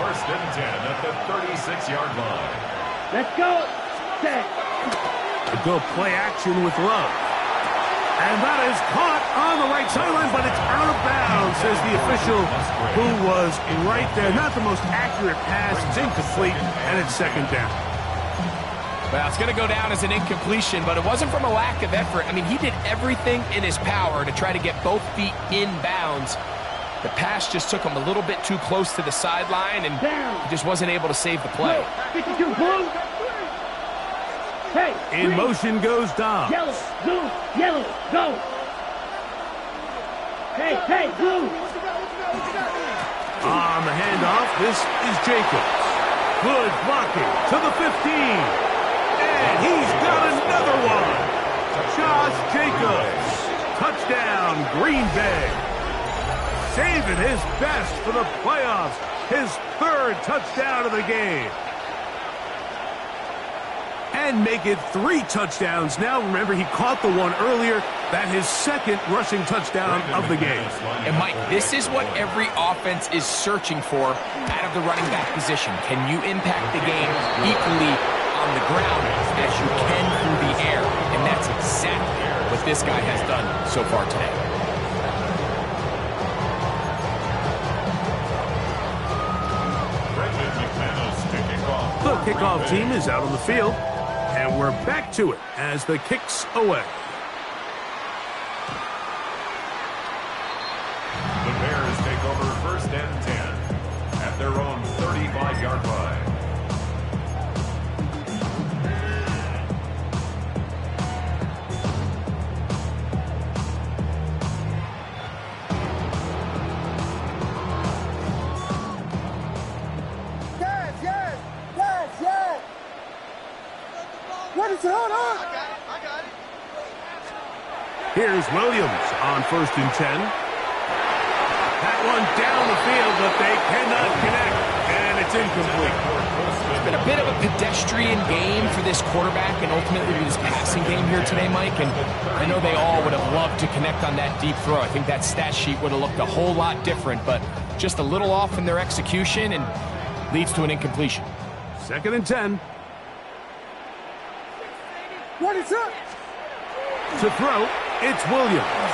First and 10 at the 36-yard line. Let's go. Set. To go play action with Love. And that is caught on the right sideline, but it's out of bounds, says the official who was right there. Not the most accurate pass. It's incomplete, and it's second down. Well, it's going to go down as an incompletion, but it wasn't from a lack of effort. I mean, he did everything in his power to try to get both feet in bounds. The pass just took him a little bit too close to the sideline, and he just wasn't able to save the play. 52 blue. Hey, In motion goes Dobbs. yellow, blue, yellow, go. Hey, blue. On the handoff, this is Jacobs. Good blocking to the 15. And he's got another one. Josh Jacobs. Touchdown, Green Bay. Saving his best for the playoffs. His 3rd touchdown of the game. And make it 3 touchdowns now. Remember, he caught the one earlier. That his 2nd rushing touchdown of the game. And, Mike, this is what every offense is searching for out of the running back position. Can you impact the game equally on the ground as you can through the air? And that's exactly what this guy has done so far today. The kickoff team is out on the field, and we're back to it as the kick's away. The Bears take over first and 10 at their own 35-yard line. What is it? Hold on. Here's Williams on first and 10. That one down the field, but they cannot connect, and it's incomplete. It's been a bit of a pedestrian game for this quarterback and ultimately this passing game here today, Mike. And I know they all would have loved to connect on that deep throw. I think that stat sheet would have looked a whole lot different, but just a little off in their execution and leads to an incompletion. Second and 10. What is up? To throw, it's Williams.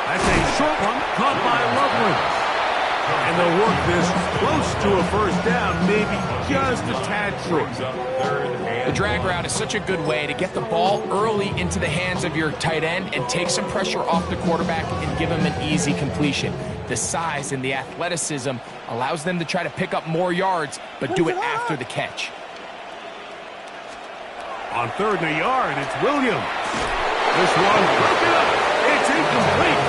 That's a short one caught by Loveland. And they'll work this close to a first down, maybe just a tad short. The drag route is such a good way to get the ball early into the hands of your tight end and take some pressure off the quarterback and give him an easy completion. The size and the athleticism allows them to try to pick up more yards, but do it after the catch. On 3rd and a yard, it's Williams. This one broken up. It's incomplete.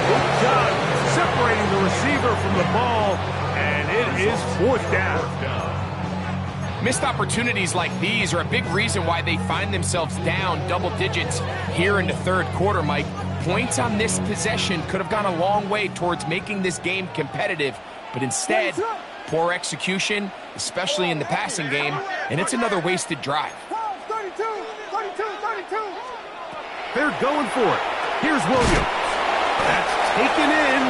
Good job separating the receiver from the ball, and it is 4th down. Missed opportunities like these are a big reason why they find themselves down double digits here in the 3rd quarter, Mike. Points on this possession could have gone a long way towards making this game competitive, but instead, poor execution, especially in the passing game, and it's another wasted drive. 32. They're going for it. Here's Williams. That's taken in,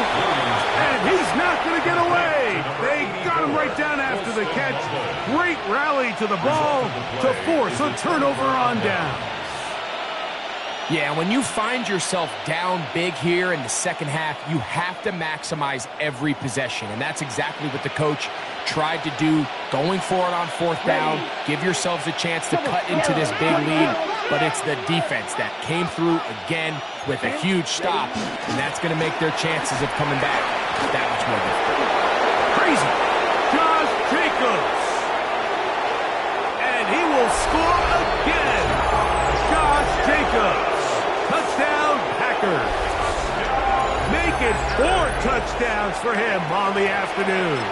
and he's not going to get away. They got him right down after the catch. Great rally to the ball to force a turnover on down. Yeah, when you find yourself down big here in the second half, you have to maximize every possession, and that's exactly what the coach tried to do, going for it on 4th down. Give yourselves a chance to cut into this big lead, but it's the defense that came through again with a huge stop, and that's going to make their chances of coming back that much more difficult. Crazy. Josh Jacobs. And he will score again. Josh Jacobs. Touchdown, Packers. Make it 4 touchdowns for him on the afternoon.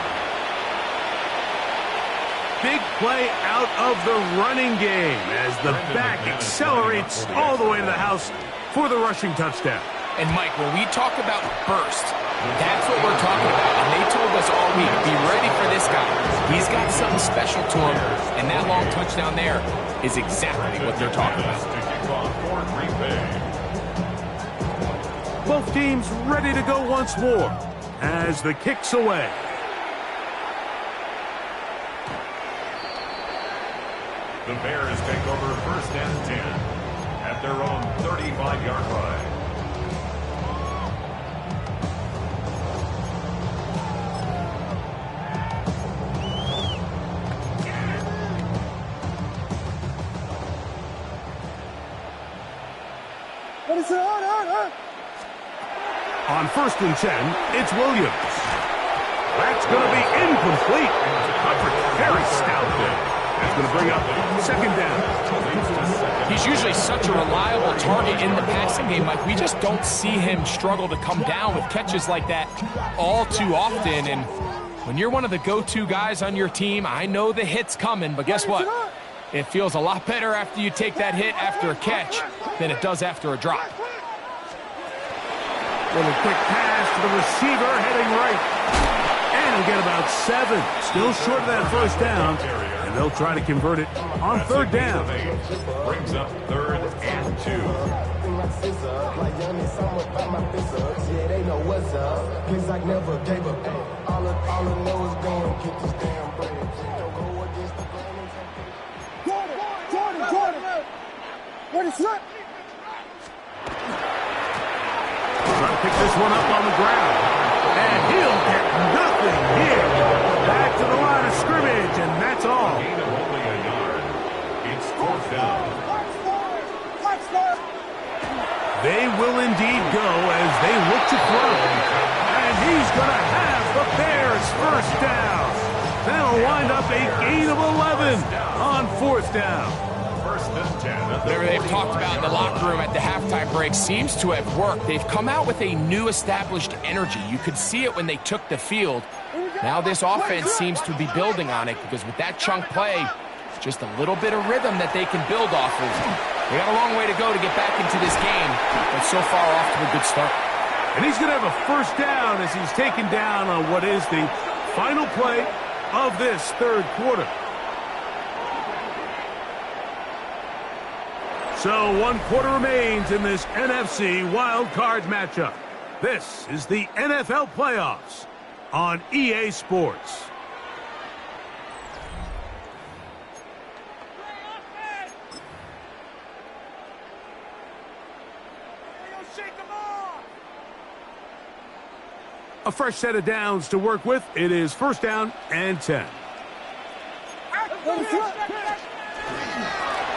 Big play out of the running game as the back accelerates all the way to the house for the rushing touchdown. And, Mike, when we talk about burst, that's what we're talking about. And they told us all week, be ready for this guy. He's got something special to him, and that long touchdown there is exactly what they're talking about. To kick off for Green Bay. Both teams ready to go once more as the kick's away. The Bears take over 1st and 10 at their own 35-yard line. On 1st and 10, it's Williams. That's going to be incomplete. Coverage very stout there. That's going to bring up 2nd down. He's usually such a reliable target in the passing game, Mike. We just don't see him struggle to come down with catches like that all too often. And when you're one of the go-to guys on your team, I know the hit's coming, but guess what? It feels a lot better after you take that hit after a catch than it does after a drop. Little quick pass to the receiver, heading right. And he'll get about 7. Still short of that 1st down. And they'll try to convert it on 3rd down. Brings up 3rd and 2. What is that? Trying to pick this one up on the ground. And he'll get nothing here. Back to the line of scrimmage, and that's all. Gain of only a yard. It's 4th down. They will indeed go as they look to throw. And he's going to have the Bears' 1st down. That'll wind up a gain of 11 on 4th down. 1st and 10. Whatever they've talked about in the locker room at the halftime break seems to have worked. They've come out with a new established energy. You could see it when they took the field. Now this offense seems to be building on it because with that chunk play, just a little bit of rhythm that they can build off of. They got a long way to go to get back into this game, but so far off to a good start. And he's going to have a 1st down as he's taken down on what is the final play of this 3rd quarter. So 1 quarter remains in this NFC Wild Card matchup. This is the NFL Playoffs on EA Sports. A fresh set of downs to work with. It is 1st down and 10.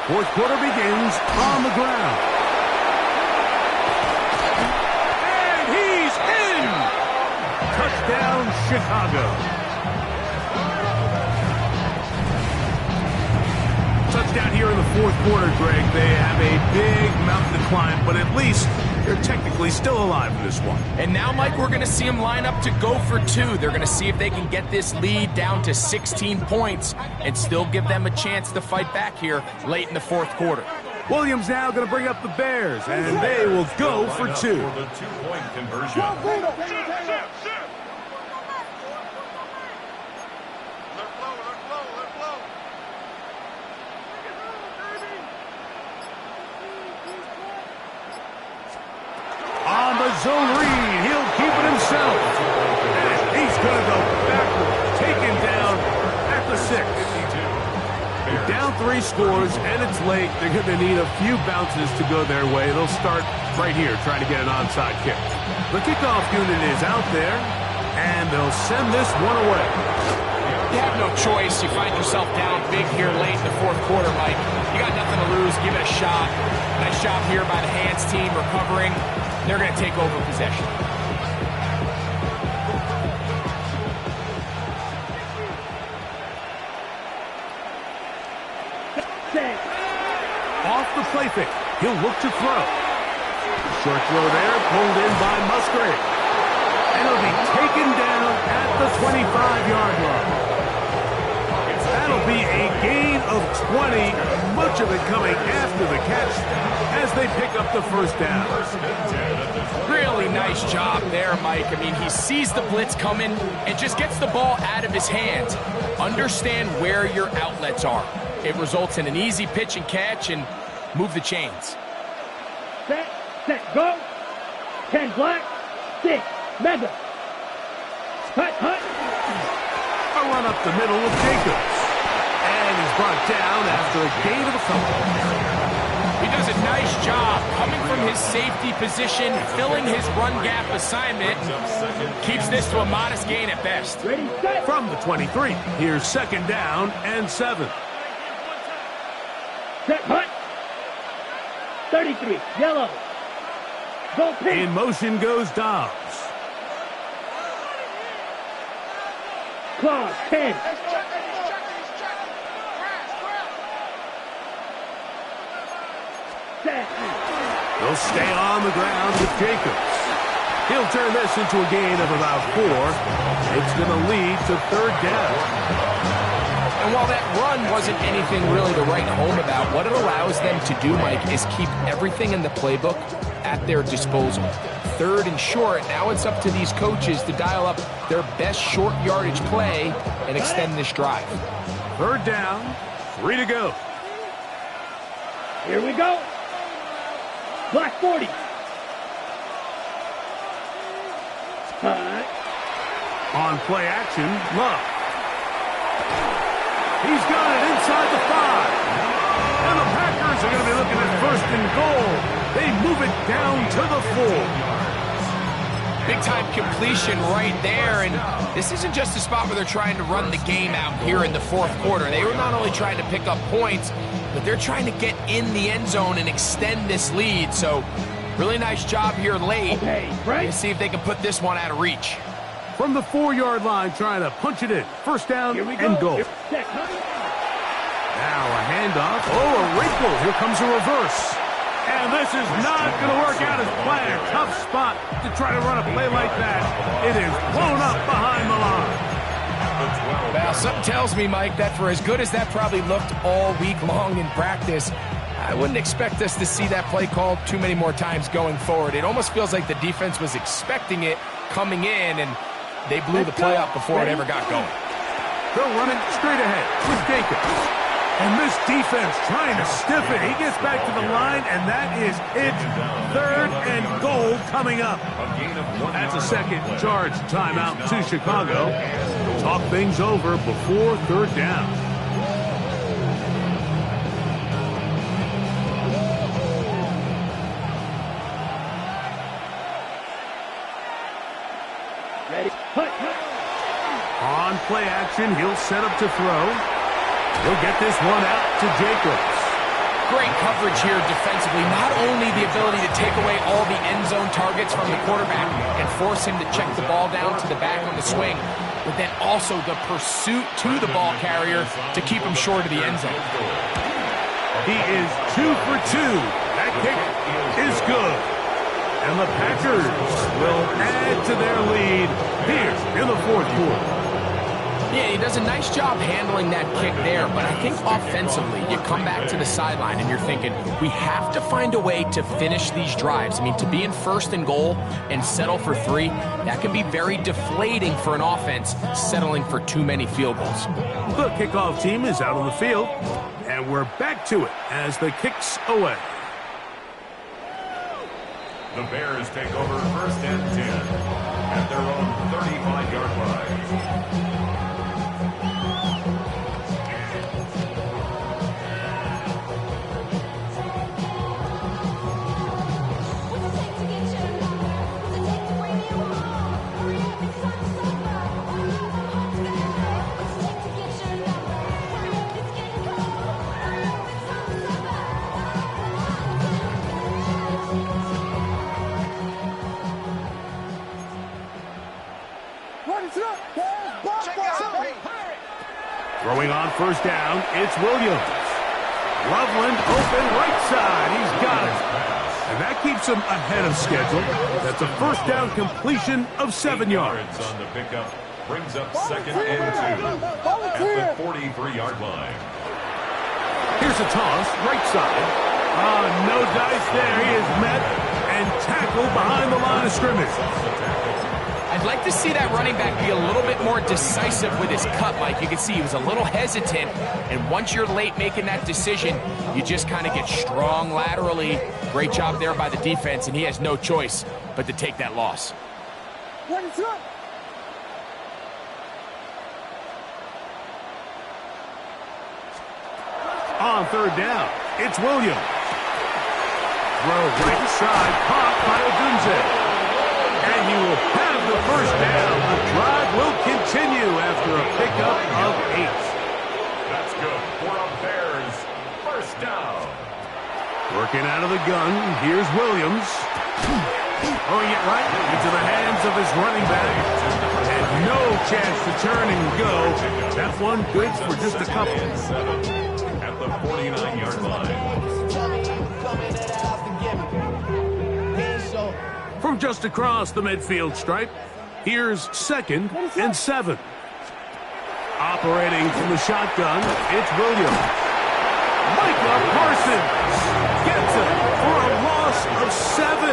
4th quarter begins on the ground. And he's in! Touchdown, Chicago. Touchdown here in the 4th quarter, Greg. They have a big mountain to climb, but at least they're technically still alive in this one. And now, Mike, we're going to see them line up to go for 2. They're going to see if they can get this lead down to 16 points and still give them a chance to fight back here late in the 4th quarter. Williams now going to bring up the Bears, and they will go for 2. For the 2-point conversion. On the zone read, he'll keep it himself. And he's going to go backward, taken down at the 6. They're down 3 scores, and it's late. They're going to need a few bounces to go their way. They'll start right here, trying to get an onside kick. The kickoff unit is out there, and they'll send this one away. You have no choice. You find yourself down big here late in the 4th quarter, Mike. You got nothing to lose. Give it a shot. Nice job here by the hands team recovering. They're going to take over possession. Off the play fake. He'll look to throw. Short throw there, pulled in by Musgrave. And it'll be taken down at the 25-yard line. That'll be a gain of of 20, much of it coming after the catch as they pick up the first down. Really nice job there, Mike. I mean, he sees the blitz coming and just gets the ball out of his hands. Understand where your outlets are. It results in an easy pitch and catch and move the chains. Set, go. 10 black, 6, mega. Hut. A run up the middle of Jacobs. And he's brought down after a gain of a couple. He does a nice job coming from his safety position, filling his run gap assignment. Keeps this to a modest gain at best. Ready, set. From the 23, here's second down and 7. Set, hut. 33, yellow. Go pin. In motion goes Dobbs. Claw, 10. Set. They'll stay on the ground with Jacobs. He'll turn this into a gain of about 4. It's going to lead to third down. And while that run wasn't anything really to write home about, what it allows them to do, Mike, is keep everything in the playbook at their disposal. Third and short, now it's up to these coaches to dial up their best short yardage play and extend this drive. Third down, 3 to go. Here we go. Black 40. Hut. On play action, Love. He's got it inside the 5. And the Packers are going to be looking at first and goal. They move it down to the 4. Big-time completion right there, and this isn't just a spot where they're trying to run the game out here in the fourth quarter. They were not only trying to pick up points, but they're trying to get in the end zone and extend this lead. So, really nice job here late. Okay, right. Let's see if they can put this one out of reach. From the 4-yard line, trying to punch it in. First down Here we go. and goal. Set, hut. Now a handoff. Oh, a wrinkle. Here comes a reverse. And this is not going to work out as planned. Tough spot to try to run a play like that. It is blown up behind the line. Well, something tells me, Mike, that for as good as that probably looked all week long in practice, I wouldn't expect us to see that play called too many more times going forward. It almost feels like the defense was expecting it coming in, and they blew the play up before it ever got going. They'll run it straight ahead with Jacobs. And this defense trying to stiff it. He gets back to the line, and that is it. Third and goal coming up. That's a second charge timeout to Chicago. Talk things over before third down. Ready, hut. On play action, he'll set up to throw. He'll get this one out to Jacobs. Great coverage here defensively. Not only the ability to take away all the end zone targets from the quarterback and force him to check the ball down to the back on the swing, but then also the pursuit to the ball carrier to keep him short of the end zone. He is 2 for 2. That kick is good. And the Packers will add to their lead here in the fourth quarter. Yeah, he does a nice job handling that kick there, but I think offensively, you come back to the sideline and you're thinking, we have to find a way to finish these drives. I mean, to be in first and goal and settle for 3, that can be very deflating for an offense settling for too many field goals. The kickoff team is out on the field, and we're back to it as the kick's away. The Bears take over first and 10 at their own 35-yard line. Throwing on first down, it's Williams. Loveland open right side. He's got it. And that keeps him ahead of schedule. That's a first down completion of 7 yards. On the pickup brings up second and 2 at the 43-yard line. Here's a toss, right side. No dice there. He is met and tackled behind the line of scrimmage. I'd like to see that running back be a little bit more decisive with his cut, Mike. You can see he was a little hesitant, and once you're late making that decision, you just kind of get strong laterally. Great job there by the defense, and he has no choice but to take that loss. On third down, it's Williams. Throw right side, caught by Odunze. And he will have the first down. The drive will continue after a pickup of 8. That's good for a Bears first down. Working out of the gun, here's Williams. Throwing it right into the hands of his running back. And no chance to turn and go. That one good for just a couple. At the 49-yard line. From just across the midfield stripe, here's 2nd and 7. Operating from the shotgun, it's Williams. Micah Parsons gets it for a loss of 7.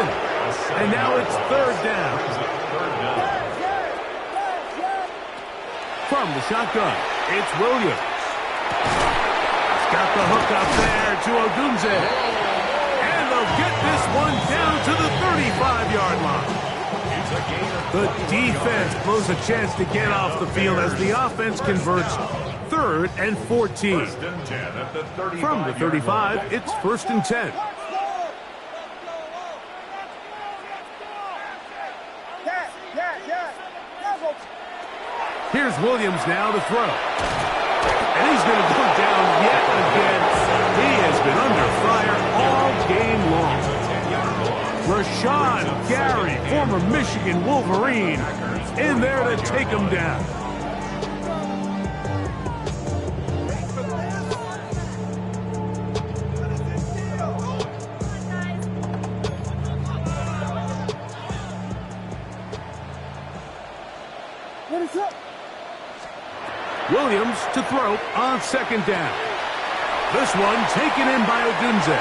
And now it's 3rd down. From the shotgun, it's Williams. He's got the hook up there to Odunze. And they'll get this one down to the 35-yard line. The defense blows a chance to get off the field as the offense converts 3rd and 14. From the 35, it's 1st and 10. Here's Williams now to throw. And he's going to go down yet again. He has been under fire all game long. Rashawn Gary, former Michigan Wolverine, in there to take him down. Williams to throw on 2nd down. This one taken in by Odunze.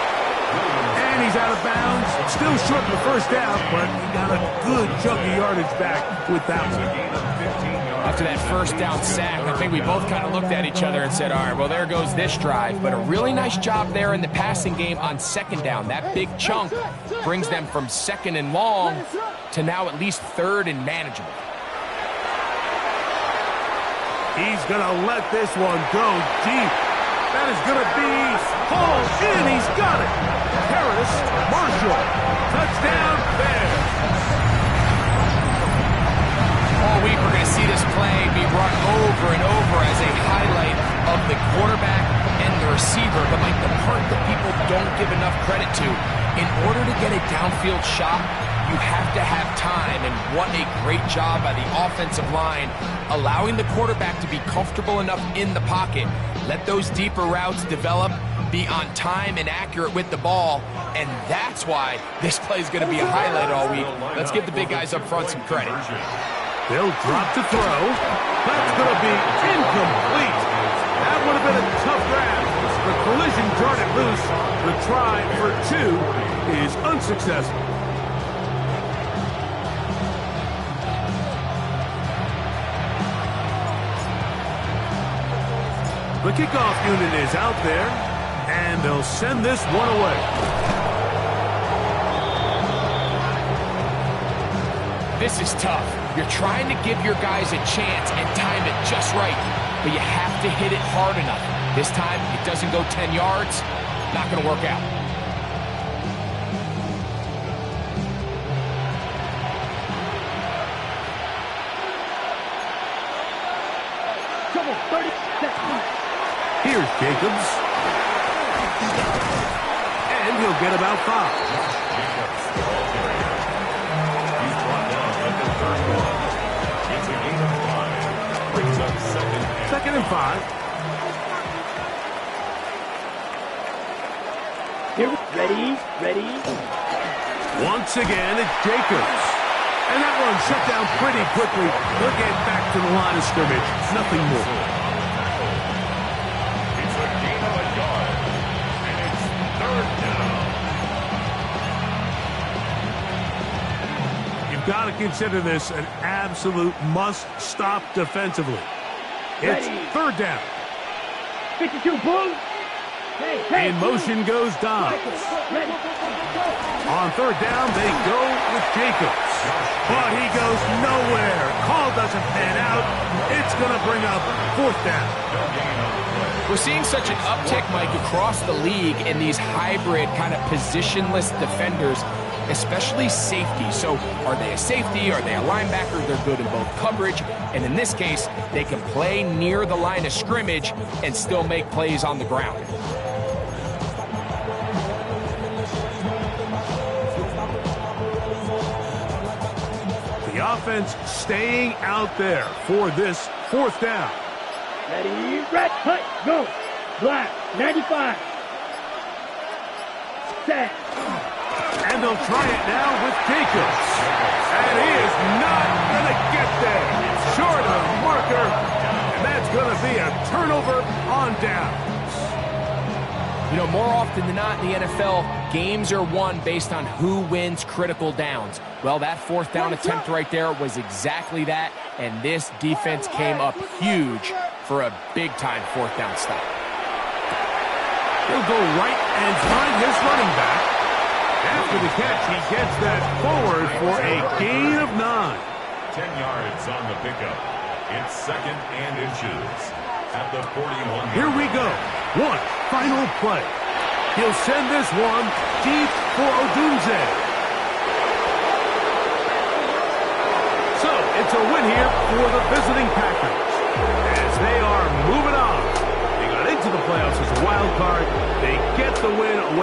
And he's out of bounds. Still short in the first down, but he got a good chunk of yardage back with that one. After that first down sack, I think we both kind of looked at each other and said, all right, well, there goes this drive. But a really nice job there in the passing game on 2nd down. That big chunk brings them from 2nd and long to now at least 3rd and manageable. He's going to let this one go deep. That is going to be hauled in. He's got it. Harris Marshall. Touchdown, Bears. All week we're going to see this play be run over and over as a highlight of the quarterback and the receiver. But like the part that people don't give enough credit to, in order to get a downfield shot, you have to have time, and what a great job by the offensive line, allowing the quarterback to be comfortable enough in the pocket. Let those deeper routes develop, be on time and accurate with the ball, and that's why this play is going to be a highlight all week. Let's give the big guys up front some credit. They'll drop to throw. That's going to be incomplete. That would have been a tough grab. The collision darted loose. The try for 2 is unsuccessful. The kickoff unit is out there, and they'll send this one away. This is tough. You're trying to give your guys a chance and time it just right, but you have to hit it hard enough. This time, it doesn't go 10 yards, not going to work out. Here's Jacobs. And he'll get about 5. He's brought down at the 31. It's a gain of 5. Brings up 2nd and 5. Here, ready. Once again, it's Jacobs. And that one shut down pretty quickly. He'll get back to the line of scrimmage. Nothing more. You've got to consider this an absolute must-stop defensively. It's third down. 52, boom. In motion goes Dobbs. On third down, they go with Jacobs. But he goes nowhere. Call doesn't pan out. It's going to bring up fourth down. We're seeing such an uptick, Mike, across the league in these hybrid kind of positionless defenders, especially safety. So are they a safety? Are they a linebacker? They're good in both coverage. And in this case, they can play near the line of scrimmage and still make plays on the ground. The offense staying out there for this fourth down. Ready, red, cut, go. Black, 95. Set. And they'll try it now with Jacobs. And he is not going to get there. Short of the marker. And that's going to be a turnover on downs. You know, more often than not in the NFL, games are won based on who wins critical downs. Well, that fourth down attempt right there was exactly that, and this defense came up huge for a big-time fourth down stop. He'll go right and find his running back. After the catch, he gets that forward for a gain of 9. 10 yards on the pickup. It's second and inches at the 41. Here we go. One final play. He'll send this one deep for Odunze. So it's a win here for the visiting Packers as they are moving on. They got into the playoffs as a wild card. They get the win away